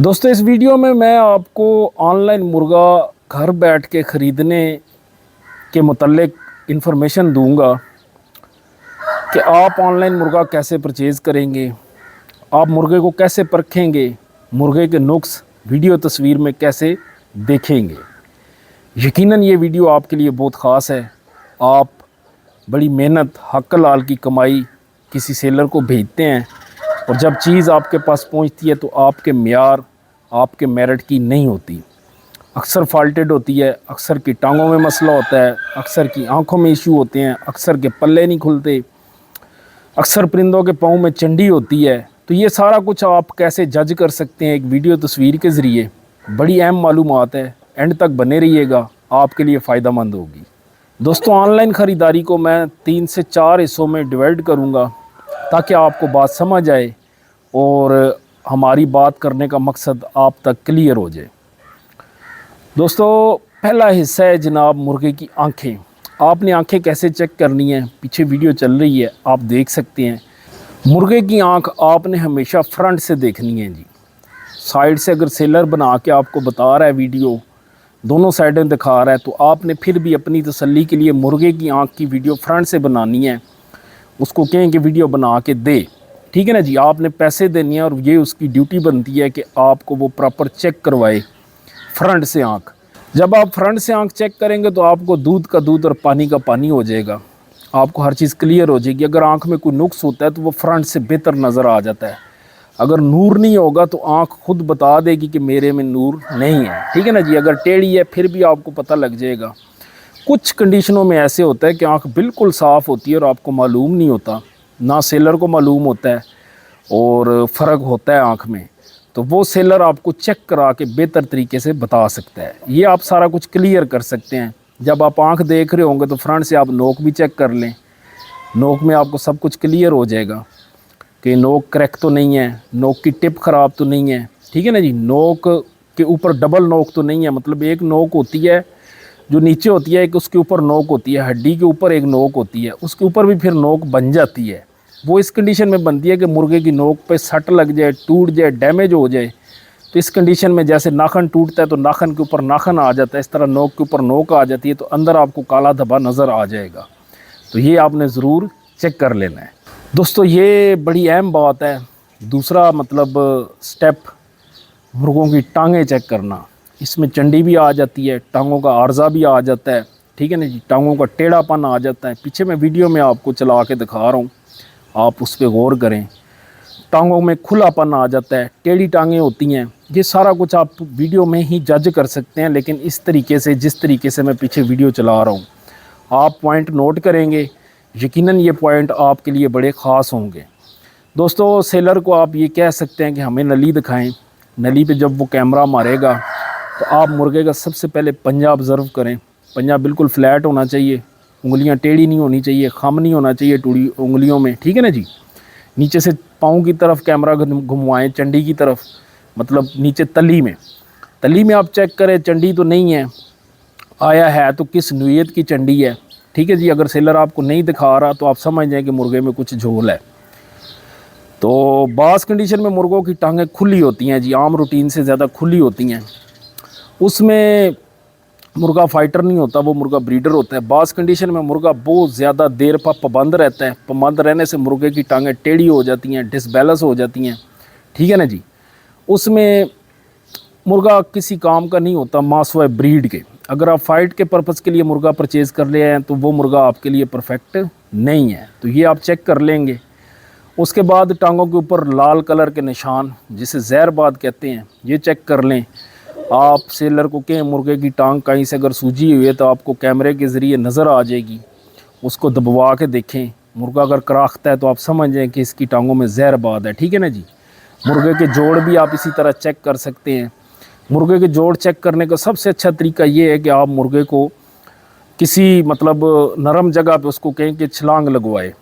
दोस्तों इस वीडियो में मैं आपको ऑनलाइन मुर्गा घर बैठ के ख़रीदने के मुतल्लिक इन्फॉर्मेशन दूंगा कि आप ऑनलाइन मुर्गा कैसे परचेज़ करेंगे, आप मुर्गे को कैसे परखेंगे, मुर्गे के नुक्स वीडियो तस्वीर में कैसे देखेंगे। यकीनन ये वीडियो आपके लिए बहुत ख़ास है। आप बड़ी मेहनत हक हलाल की कमाई किसी सेलर को भेजते हैं और जब चीज़ आपके पास पहुंचती है तो आपके मेयार आपके मेरिट की नहीं होती, अक्सर फॉल्टेड होती है, अक्सर की टांगों में मसला होता है, अक्सर की आंखों में इशू होते हैं, अक्सर के पल्ले नहीं खुलते, अक्सर परिंदों के पाँव में चंडी होती है। तो ये सारा कुछ आप कैसे जज कर सकते हैं एक वीडियो तस्वीर के ज़रिए। बड़ी अहम मालूमात है, एंड तक बने रहिएगा, आपके लिए फ़ायदा मंद होगी। दोस्तों ऑनलाइन ख़रीदारी को मैं 3 से 4 हिस्सों में डिवाइड करूँगा ताकि आपको बात समझ आए और हमारी बात करने का मकसद आप तक क्लियर हो जाए। दोस्तों पहला हिस्सा है जनाब मुर्गे की आंखें। आपने आंखें कैसे चेक करनी है, पीछे वीडियो चल रही है आप देख सकते हैं। मुर्गे की आंख आपने हमेशा फ्रंट से देखनी है जी। साइड से अगर सेलर बना के आपको बता रहा है वीडियो, दोनों साइडें दिखा रहा है, तो आपने फिर भी अपनी तसल्ली के लिए मुर्गे की आंख की वीडियो फ्रंट से बनानी है। उसको कहें कि वीडियो बना के दे, ठीक है ना जी। आपने पैसे देने हैं और ये उसकी ड्यूटी बनती है कि आपको वो प्रॉपर चेक करवाए फ्रंट से आंख। जब आप फ्रंट से आंख चेक करेंगे तो आपको दूध का दूध और पानी का पानी हो जाएगा, आपको हर चीज़ क्लियर हो जाएगी। अगर आंख में कोई नुक्स होता है तो वो फ्रंट से बेहतर नज़र आ जाता है। अगर नूर नहीं होगा तो आंख खुद बता देगी कि मेरे में नूर नहीं है, ठीक है ना जी। अगर टेढ़ी है फिर भी आपको पता लग जाएगा। कुछ कंडीशनों में ऐसे होता है कि आंख बिल्कुल साफ़ होती है और आपको मालूम नहीं होता, ना सेलर को मालूम होता है और फ़र्क होता है आंख में, तो वो सेलर आपको चेक करा के बेहतर तरीके से बता सकता है। ये आप सारा कुछ क्लियर कर सकते हैं। जब आप आंख देख रहे होंगे तो फ्रंट से आप नोक भी चेक कर लें। नोक में आपको सब कुछ क्लियर हो जाएगा कि नोक क्रैक तो नहीं है, नोक की टिप ख़राब तो नहीं है, ठीक है ना जी। नोक के ऊपर डबल नोक तो नहीं है, मतलब एक नोक होती है जो नीचे होती है, एक उसके ऊपर नोक होती है, हड्डी के ऊपर एक नोक होती है, उसके ऊपर भी फिर नोक बन जाती है। वो इस कंडीशन में बनती है कि मुर्गे की नोक पे सट लग जाए, टूट जाए, डैमेज हो जाए। तो इस कंडीशन में जैसे नाखन टूटता है तो नाखन के ऊपर नाखन आ जाता है, इस तरह नोक के ऊपर नोक आ जाती है, तो अंदर आपको काला धब्बा नज़र आ जाएगा। तो ये आपने ज़रूर चेक कर लेना है दोस्तों, ये बड़ी अहम बात है। दूसरा मतलब स्टेप, मुर्गों की टांगें चेक करना। इसमें चंडी भी आ जाती है, टांगों का आर्जा भी आ जाता है, ठीक है ना जी। टांगों का टेढ़ापन आ जाता है। पीछे मैं वीडियो में आपको चला के दिखा रहा हूँ, आप उस पर गौर करें। टांगों में खुलापन आ जाता है, टेढ़ी टांगें होती हैं। ये सारा कुछ आप वीडियो में ही जज कर सकते हैं, लेकिन इस तरीके से, जिस तरीके से मैं पीछे वीडियो चला रहा हूँ, आप पॉइंट नोट करेंगे, यकीनन ये पॉइंट आपके लिए बड़े ख़ास होंगे। दोस्तों सेलर को आप ये कह सकते हैं कि हमें नली दिखाएं। नली पे जब वो कैमरा मारेगा तो आप मुर्गे का सबसे पहले पंजा ऑब्ज़र्व करें। पंजा बिल्कुल फ्लैट होना चाहिए, उंगलियां टेढ़ी नहीं होनी चाहिए, खम नहीं होना चाहिए टूड़ी उंगलियों में, ठीक है ना जी। नीचे से पाँव की तरफ कैमरा घुमवाएं, चंडी की तरफ, मतलब नीचे तली में आप चेक करें चंडी तो नहीं है, आया है तो किस नौइयत की चंडी है, ठीक है जी। अगर सेलर आपको नहीं दिखा रहा तो आप समझ जाएं कि मुर्गे में कुछ झोल है। तो बास कंडीशन में मुर्गों की टांगें खुली होती हैं जी, आम रूटीन से ज़्यादा खुली होती हैं। उसमें मुर्गा फाइटर नहीं होता, वो मुर्गा ब्रीडर होता है। बास कंडीशन में मुर्गा बहुत ज़्यादा देर पर पाबंद रहता है। पाबंद रहने से मुर्गे की टांगें टेढ़ी हो जाती हैं, डिसबैलेंस हो जाती हैं, ठीक है ना जी। उसमें मुर्गा किसी काम का नहीं होता मासवाए ब्रीड के। अगर आप फाइट के पर्पज़ के लिए मुर्गा परचेज़ कर ले हैं तो वो मुर्गा आपके लिए परफेक्ट नहीं है। तो ये आप चेक कर लेंगे। उसके बाद टांगों के ऊपर लाल कलर के निशान, जिसे ज़हरबाद कहते हैं, ये चेक कर लें। आप सेलर को कहें मुर्गे की टांग कहीं से अगर सूजी हुई है तो आपको कैमरे के ज़रिए नज़र आ जाएगी, उसको दबवा के देखें। मुर्गा अगर कराखता है तो आप समझ जाएं कि इसकी टांगों में ज़हरबाद है, ठीक है ना जी। मुर्गे के जोड़ भी आप इसी तरह चेक कर सकते हैं। मुर्गे के जोड़ चेक करने का सबसे अच्छा तरीका ये है कि आप मुर्गे को किसी मतलब नरम जगह पे उसको कहें कि छलांग लगवाए।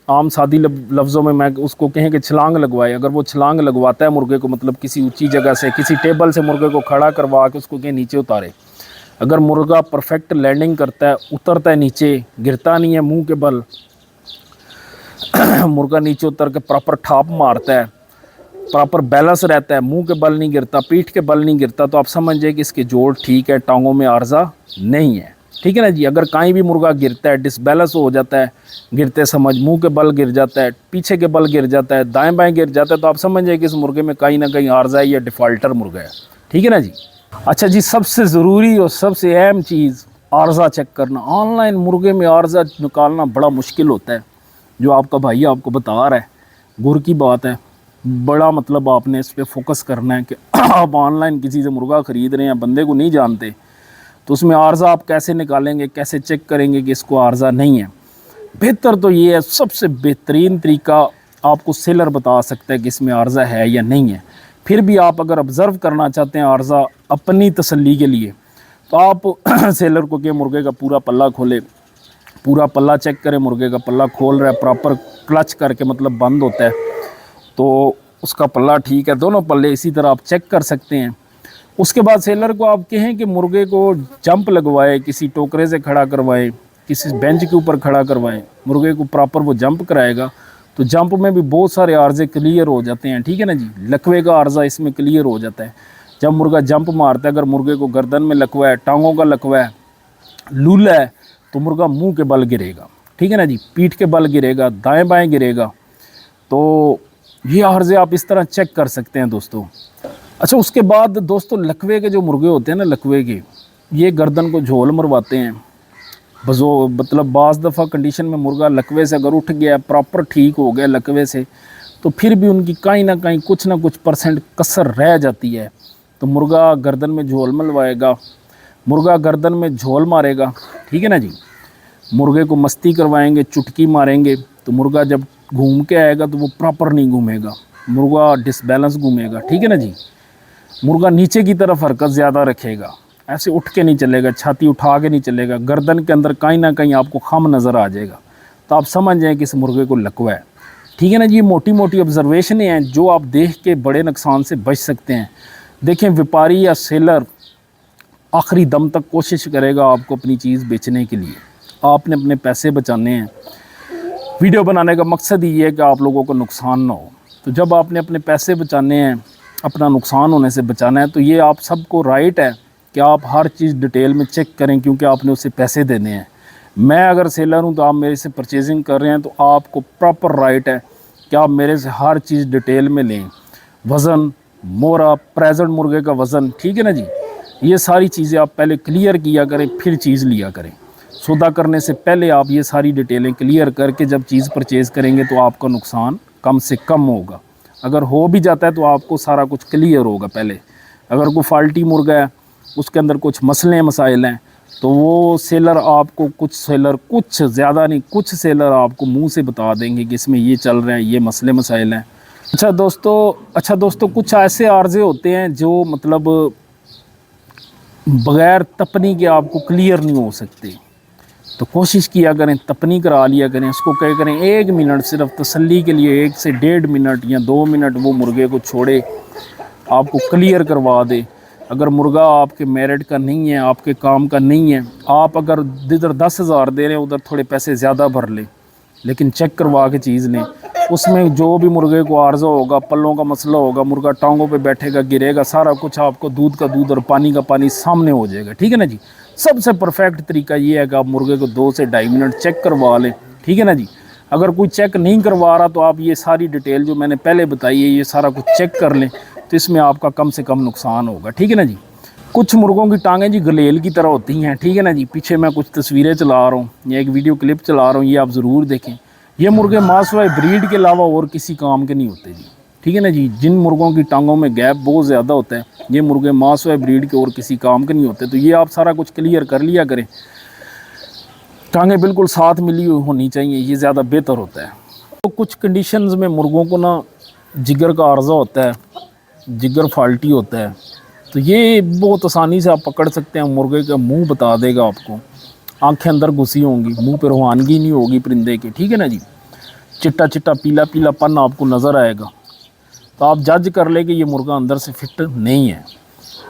आम सादी लफ्ज़ों में मैं उसको कहें कि छलांग लगवाए। अगर वो छलांग लगवाता है मुर्गे को, मतलब किसी ऊंची जगह से, किसी टेबल से मुर्गे को खड़ा करवा के उसको कहें नीचे उतारे। अगर मुर्गा परफेक्ट लैंडिंग करता है, उतरता है नीचे, गिरता नहीं है मुंह के बल मुर्गा नीचे उतर के प्रॉपर ठाप मारता है, प्रॉपर बैलेंस रहता है, मुंह के बल नहीं गिरता, पीठ के बल नहीं गिरता, तो आप समझ जाए कि इसके जोड़ ठीक है, टांगों में आर्जा नहीं है। ठीक है ना जी। अगर कहीं भी मुर्गा गिरता है, डिसबैलेंस हो जाता है गिरते समझ, मुंह के बल गिर जाता है, पीछे के बल गिर जाता है, दाएं बाएं गिर जाता है, तो आप समझ जाए कि इस मुर्गे में कहीं ना कहीं आर्जा है या डिफ़ॉल्टर मुर्गा है। ठीक है ना जी। अच्छा जी, सबसे ज़रूरी और सबसे अहम चीज़ आर्जा चेक करना। ऑनलाइन मुर्गे में आर्जा निकालना बड़ा मुश्किल होता है, जो आपका भाई आपको बता रहा है, गुर की बात है। बड़ा मतलब आपने इस पर फोकस करना है कि आप ऑनलाइन किसी से मुर्गा ख़रीद रहे हैं, बंदे को नहीं जानते, तो उसमें आर्जा आप कैसे निकालेंगे, कैसे चेक करेंगे कि इसको आर्जा नहीं है। बेहतर तो ये है, सबसे बेहतरीन तरीका आपको सेलर बता सकता है कि इसमें आर्जा है या नहीं है। फिर भी आप अगर ऑब्ज़र्व करना चाहते हैं आर्जा अपनी तसल्ली के लिए, तो आप सेलर को के मुर्गे का पूरा पल्ला खोले, पूरा पल्ला चेक करें, मुर्गे का पल्ला खोल रहा है प्रॉपर क्लच करके, मतलब बंद होता है, तो उसका पल्ला ठीक है। दोनों पल्ले इसी तरह आप चेक कर सकते हैं। उसके बाद सेलर को आप कहें कि मुर्गे को जंप लगवाए, किसी टोकरे से खड़ा करवाएं, किसी बेंच के ऊपर खड़ा करवाएं, मुर्गे को प्रॉपर वो जंप कराएगा, तो जंप में भी बहुत सारे आर्जे क्लियर हो जाते हैं। ठीक है ना जी। लकवे का आर्जा इसमें क्लियर हो जाता है जब मुर्गा जंप मारता है। अगर मुर्गे को गर्दन में लकवा है, टांगों का लकवा है, लूला है, तो मुर्गा मुंह के बल गिरेगा। ठीक है ना जी। पीठ के बल गिरेगा, दाएं बाएं गिरेगा। तो ये आर्जे आप इस तरह चेक कर सकते हैं दोस्तों। अच्छा, उसके बाद दोस्तों लकवे के जो मुर्गे होते हैं ना, लकवे के, ये गर्दन को झोल मरवाते हैं। मतलब बाज़ दफ़ा कंडीशन में मुर्गा लकवे से अगर उठ गया, प्रॉपर ठीक हो गया लकवे से, तो फिर भी उनकी कहीं ना कहीं कुछ ना कुछ % कसर रह जाती है। तो मुर्गा गर्दन में झोल मलवाएगा, मुर्गा गर्दन में झोल मारेगा। ठीक है ना जी। मुर्गे को मस्ती करवाएंगे, चुटकी मारेंगे, तो मुर्गा जब घूम के आएगा तो वो प्रॉपर नहीं घूमेगा, मुर्गा डिसबैलेंस घूमेगा। ठीक है ना जी। मुर्गा नीचे की तरफ हरकत ज़्यादा रखेगा, ऐसे उठ के नहीं चलेगा, छाती उठा के नहीं चलेगा, गर्दन के अंदर कहीं ना कहीं आपको खम नज़र आ जाएगा, तो आप समझ जाएं कि इस मुर्गे को लकवा है। ठीक है ना जी। ये मोटी मोटी ऑब्जर्वेशनें हैं जो आप देख के बड़े नुकसान से बच सकते हैं। देखें, व्यापारी या सेलर आखिरी दम तक कोशिश करेगा आपको अपनी चीज़ बेचने के लिए। आपने अपने पैसे बचाने हैं। वीडियो बनाने का मकसद ही है कि आप लोगों को नुकसान ना हो। तो जब आपने अपने पैसे बचाने हैं, अपना नुकसान होने से बचाना है, तो ये आप सबको राइट है कि आप हर चीज़ डिटेल में चेक करें, क्योंकि आपने उसे पैसे देने हैं। मैं अगर सेलर हूँ तो आप मेरे से परचेजिंग कर रहे हैं, तो आपको प्रॉपर राइट है कि आप मेरे से हर चीज़ डिटेल में लें। वज़न, मोरा, प्रेजेंट मुर्गे का वज़न, ठीक है ना जी, ये सारी चीज़ें आप पहले क्लियर किया करें, फिर चीज़ लिया करें। सौदा करने से पहले आप ये सारी डिटेलें क्लियर करके जब चीज़ परचेज़ करेंगे तो आपका नुकसान कम से कम होगा। अगर हो भी जाता है तो आपको सारा कुछ क्लियर होगा पहले। अगर कोई फाल्टी मुर्गा है, उसके अंदर कुछ मसले मसाइल हैं, तो वो सेलर आपको, कुछ ज़्यादा नहीं, कुछ सेलर आपको मुंह से बता देंगे कि इसमें ये चल रहा है, ये मसले मसाइल हैं। अच्छा दोस्तों कुछ ऐसे आर्जे होते हैं जो मतलब बग़ैर तपनी के आपको क्लियर नहीं हो सकते, तो कोशिश किया करें, तपनी करा लिया करें। उसको कह करें 1 मिनट सिर्फ तसल्ली के लिए, 1 से 1.5 मिनट या 2 मिनट वो मुर्गे को छोड़े, आपको क्लियर करवा दे। अगर मुर्गा आपके मेरिट का नहीं है, आपके काम का नहीं है, आप अगर इधर 10,000 दे रहे हैं, उधर थोड़े पैसे ज़्यादा भर लें, लेकिन चेक करवा के चीज़ लें। उसमें जो भी मुर्गे को आर्जा होगा, पल्लों का मसला होगा, मुर्गा टांगों पे बैठेगा, गिरेगा, सारा कुछ आपको दूध का दूध और पानी का पानी सामने हो जाएगा। ठीक है ना जी। सबसे परफेक्ट तरीका ये है कि आप मुर्गे को 2 से 2.5 मिनट चेक करवा लें। ठीक है ना जी। अगर कोई चेक नहीं करवा रहा तो आप ये सारी डिटेल जो मैंने पहले बताई है, ये सारा कुछ चेक कर लें, तो इसमें आपका कम से कम नुकसान होगा। ठीक है ना जी। कुछ मुर्गों की टांगें जी गलेल की तरह होती हैं। ठीक है ना जी। पीछे मैं कुछ तस्वीरें चला रहा हूँ या एक वीडियो क्लिप चला रहा हूँ, ये आप ज़रूर देखें। ये मुर्गे मांस वाले ब्रीड के अलावा और किसी काम के नहीं होते जी। ठीक है ना जी। जिन मुर्गों की टांगों में गैप बहुत ज़्यादा होता है, ये मुर्गे मांस वाले ब्रीड के और किसी काम के नहीं होते। तो ये आप सारा कुछ क्लियर कर लिया करें। टांगें बिल्कुल साथ मिली हुई होनी चाहिए, ये ज़्यादा बेहतर होता है। तो कुछ कंडीशंस में मुर्गों को ना जिगर का आर्जा होता है, जिगर फाल्टी होता है, तो ये बहुत आसानी से आप पकड़ सकते हैं। मुर्गे का मुंह बता देगा आपको, आंखें अंदर घुसी होंगी, मुंह पर रूहानगी नहीं होगी परिंदे की। ठीक है ना जी। चिट्टा चिट्टा पीला पीला पन आपको नज़र आएगा, तो आप जज कर ले कि ये मुर्गा अंदर से फिट नहीं है,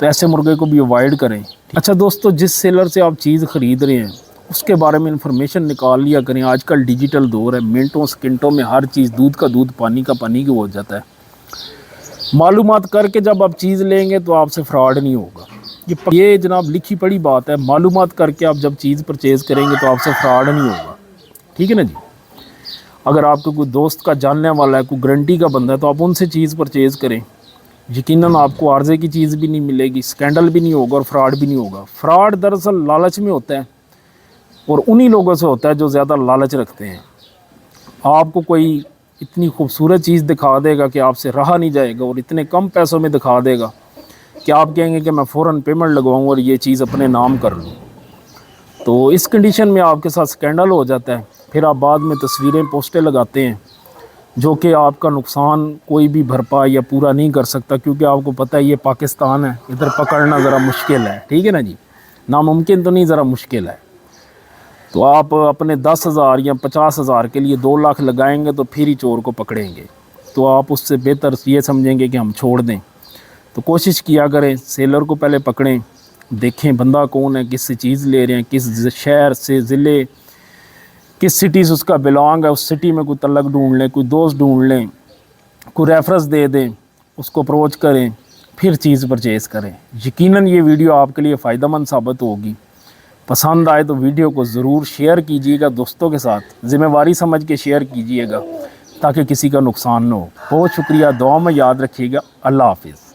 तो ऐसे मुर्गे को भी अवॉइड करें। अच्छा दोस्तों, जिस सेलर से आप चीज़ ख़रीद रहे हैं उसके बारे में इंफॉर्मेशन निकाल लिया करें। आजकल डिजिटल दौर है, मिनटों सेकंडों में हर चीज़, दूध का दूध, पानी का पानी की हो जाता है। मालूमात करके जब आप चीज़ लेंगे तो आपसे फ्रॉड नहीं होगा। ये जनाब लिखी पढ़ी बात है, मालूमात करके आप जब चीज़ परचेज़ करेंगे तो आपसे फ्रॉड नहीं होगा, ठीक है ना जी। अगर आपको कोई दोस्त का जानने वाला है, कोई गारंटी का बंदा है, तो आप उनसे चीज़ परचेज़ करें, यकीनन आपको आर्जे की चीज़ भी नहीं मिलेगी, स्कैंडल भी नहीं होगा और फ्रॉड भी नहीं होगा। फ्रॉड दरअसल लालच में होता है और उन्हीं लोगों से होता है जो ज़्यादा लालच रखते हैं। आपको कोई इतनी खूबसूरत चीज़ दिखा देगा कि आपसे रहा नहीं जाएगा और इतने कम पैसों में दिखा देगा कि आप कहेंगे कि मैं फ़ौरन पेमेंट लगवाऊँ और ये चीज़ अपने नाम कर लूँ। तो इस कंडीशन में आपके साथ स्कैंडल हो जाता है, फिर आप बाद में तस्वीरें पोस्टें लगाते हैं जो कि आपका नुकसान कोई भी भरपाई या पूरा नहीं कर सकता, क्योंकि आपको पता है ये पाकिस्तान है, इधर पकड़ना ज़रा मुश्किल है, ठीक है ना जी। नामुमकिन तो नहीं, ज़रा मुश्किल है। तो आप अपने 10,000 या 50,000 के लिए 2 लाख लगाएंगे तो फिर ही चोर को पकड़ेंगे। तो आप उससे बेहतर ये समझेंगे कि हम छोड़ दें। तो कोशिश किया करें, सेलर को पहले पकड़ें, देखें बंदा कौन है, किस से चीज़ ले रहे हैं, किस शहर से, ज़िले, किस सिटी से उसका बिलोंग है, उस सिटी में कोई तलक ढूंढ लें, कोई दोस्त ढूंढ लें, कोई रेफरेंस दे दें, उसको अप्रोच करें, फिर चीज़ परचेज़ करें। यकीनन ये वीडियो आपके लिए फ़ायदेमंद साबित होगी। पसंद आए तो वीडियो को ज़रूर शेयर कीजिएगा दोस्तों के साथ, ज़िम्मेवारी समझ के शेयर कीजिएगा ताकि किसी का नुकसान न हो। बहुत शुक्रिया, दुआ में याद रखिएगा। अल्लाह हाफ़िज़।